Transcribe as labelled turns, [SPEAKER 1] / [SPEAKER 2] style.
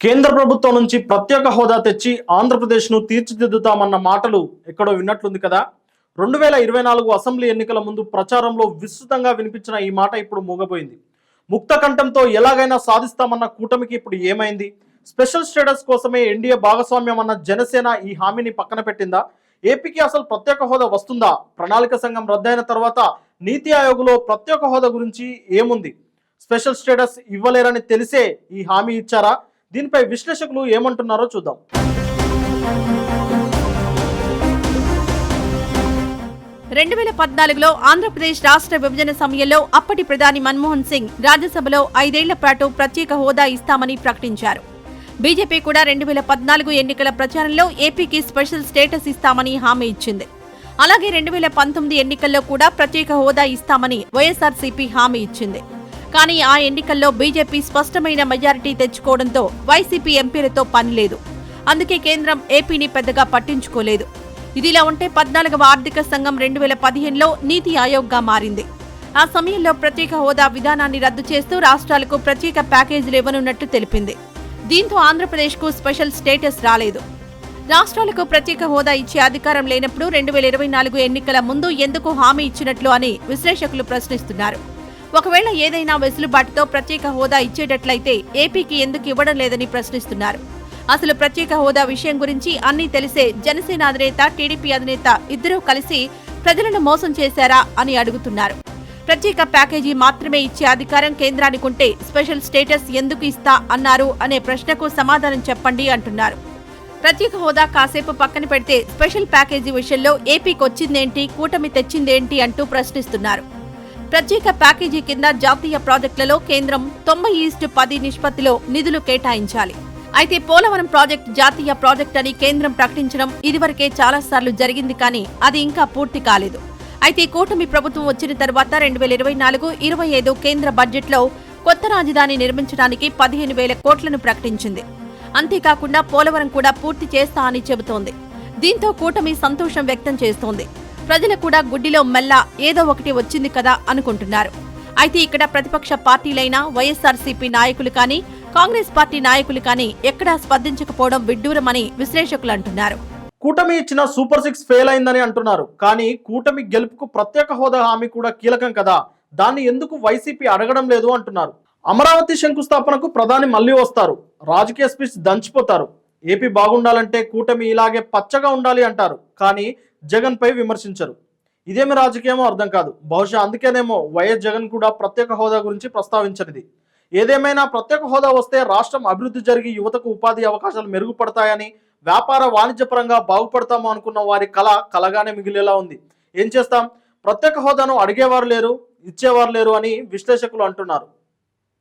[SPEAKER 1] కేంద్ర ప్రభుత్వం నుంచి ప్రత్యేక హోదా తెచ్చి ఆంధ్రప్రదేశ్ను తీర్చిదిద్దుతామన్న మాటలు ఎక్కడో విన్నట్లుంది కదా. 2024 అసెంబ్లీ ఎన్నికల ముందు ప్రచారంలో విస్తృతంగా వినిపించిన ఈ మాట ఇప్పుడు మూగపోయింది. ముక్త కంఠంతో ఎలాగైనా సాధిస్తామన్న కూటమికి ఇప్పుడు ఏమైంది? స్పెషల్ స్టేటస్ కోసమే ఎన్డీఏ భాగస్వామ్యం అన్న జనసేన ఈ హామీని పక్కన పెట్టిందా? ఏపీకి అసలు ప్రత్యేక హోదా వస్తుందా? ప్రణాళిక సంఘం రద్దయిన తర్వాత నీతి ఆయోగ్లో ప్రత్యేక హోదా గురించి ఏముంది? స్పెషల్ స్టేటస్ ఇవ్వలేరని తెలిసే ఈ హామీ ఇచ్చారా? దీనిపై విశ్లేషకులు ఏమంటున్నారో చూద్దాం.
[SPEAKER 2] 2014లో ఆంధ్రప్రదేశ్ రాష్ట్ర విభజన సమయంలో అప్పటి ప్రధాని మన్మోహన్ సింగ్ రాజ్యసభలో 5 ఏళ్ల పాటు ప్రత్యేక హోదా ఇస్తామని ప్రకటించారు. బీజేపీ కూడా 2014 ఎన్నికల ప్రచారంలో ఏపీకి స్పెషల్ స్టేటస్ ఇస్తామని హామీ ఇచ్చింది. అలాగే 2019 ఎన్నికల్లో కూడా ప్రత్యేక హోదా ఇస్తామని వైఎస్ఆర్సీపీ హామీ ఇచ్చింది. కానీ ఆ ఎన్నికల్లో బీజేపీ స్పష్టమైన మెజారిటీ తెచ్చుకోవడంతో వైసీపీ ఎంపీలతో పనిలేదు. అందుకే కేంద్రం ఏపీని పెద్దగా పట్టించుకోలేదు. ఇదిలా ఉంటే 14వ ఆర్థిక సంఘం 2015లో నీతి ఆయోగ్గా మారింది. ఆ సమయంలో ప్రత్యేక హోదా విధానాన్ని రద్దు చేస్తూ రాష్ట్రాలకు ప్రత్యేక ప్యాకేజీలు ఇవ్వనున్నట్టు తెలిపింది. దీంతో ఆంధ్రప్రదేశ్కు స్పెషల్ స్టేటస్ రాలేదు. రాష్ట్రాలకు ప్రత్యేక హోదా ఇచ్చే అధికారం లేనప్పుడు 2024 ఎన్నికల ముందు ఎందుకు హామీ ఇచ్చినట్లు అని విశ్లేషకులు ప్రశ్నిస్తున్నారు. ఒకవేళ ఏదైనా వెసులుబాటుతో ప్రత్యేక హోదా ఇచ్చేటట్లయితే ఏపీకి ఎందుకు ఇవ్వడం లేదని ప్రశ్నిస్తున్నారు. అసలు ప్రత్యేక హోదా విషయం గురించి అన్నీ తెలిసే జనసేన అధినేత, టీడీపీ అధినేత ఇద్దరూ కలిసి ప్రజలను మోసం చేశారా అని అడుగుతున్నారు. ప్రత్యేక ప్యాకేజీ మాత్రమే ఇచ్చే అధికారం కేంద్రానికి ఉంటే స్పెషల్ స్టేటస్ ఎందుకు ఇస్తా అన్నారు అనే ప్రశ్నకు సమాధానం చెప్పండి అంటున్నారు. ప్రత్యేక హోదా కాసేపు పక్కన పెడితే స్పెషల్ ప్యాకేజీ విషయంలో ఏపీకి వచ్చిందేంటి, కూటమి తెచ్చిందేంటి అంటూ ప్రశ్నిస్తున్నారు. ప్రత్యేక ప్యాకేజీ కింద జాతీయ ప్రాజెక్టులలో కేంద్రం 90:10 నిష్పత్తిలో నిధులు కేటాయించాలి. అయితే పోలవరం ప్రాజెక్టు జాతీయ ప్రాజెక్టు అని కేంద్రం ప్రకటించడం ఇదివరకే చాలాసార్లు జరిగింది, కానీ అది ఇంకా పూర్తి కాలేదు. అయితే కూటమి ప్రభుత్వం వచ్చిన తర్వాత 2024-25 కేంద్ర బడ్జెట్లో కొత్త రాజధాని నిర్మించడానికి 15,000 కోట్లను ప్రకటించింది. అంతేకాకుండా పోలవరం కూడా పూర్తి చేస్తా అని చెబుతోంది. దీంతో కూటమి సంతోషం వ్యక్తం చేస్తోంది. ప్రజలు కూడా గుడ్డిలో మెల్ల ఏదో ఒకటి వచ్చింది కదా అనుకుంటున్నారు. అయితే ఇక్కడ ప్రతిపక్ష పార్టీలైన వైఎస్ఆర్సీపీ నాయకులు కానీ, కాంగ్రెస్ పార్టీ నాయకులు కానీ ఎక్కడా స్పందించకపోవడం విడ్డూరమని విశ్లేషకులు అంటున్నారు.
[SPEAKER 1] కూటమి ఇచ్చిన సూపర్ 6 ఫెయిల్ అయిందని అంటున్నారు. కానీ కూటమి గెలుపుకు ప్రత్యేక హోదా హామీ కూడా కీలకం కదా, దాన్ని ఎందుకు వైసీపీ అడగడం లేదు అంటున్నారు. అమరావతి శంకుస్థాపనకు ప్రధాని మళ్లీ వస్తారు, రాజకీయ స్పీచ్ దంచిపోతారు. ఏపీ బాగుండాలంటే కూటమి ఇలాగే పచ్చగా ఉండాలి అంటారు, కానీ జగన్ పై విమర్శించరు. ఇదేమి రాజకీయమో అర్థం కాదు. బహుశా అందుకేనేమో వైఎస్ జగన్ కూడా ప్రత్యేక హోదా గురించి ప్రస్తావించనిది. ఏదేమైనా ప్రత్యేక హోదా వస్తే రాష్ట్రం అభివృద్ధి జరిగి యువతకు ఉపాధి అవకాశాలు మెరుగుపడతాయని, వ్యాపార వాణిజ్య పరంగా బాగుపడతాము అనుకున్న వారి కళ కలగానే మిగిలేలా ఉంది. ఏం చేస్తాం, ప్రత్యేక హోదాను అడిగేవారు లేరు, ఇచ్చేవారు లేరు అని విశ్లేషకులు అంటున్నారు.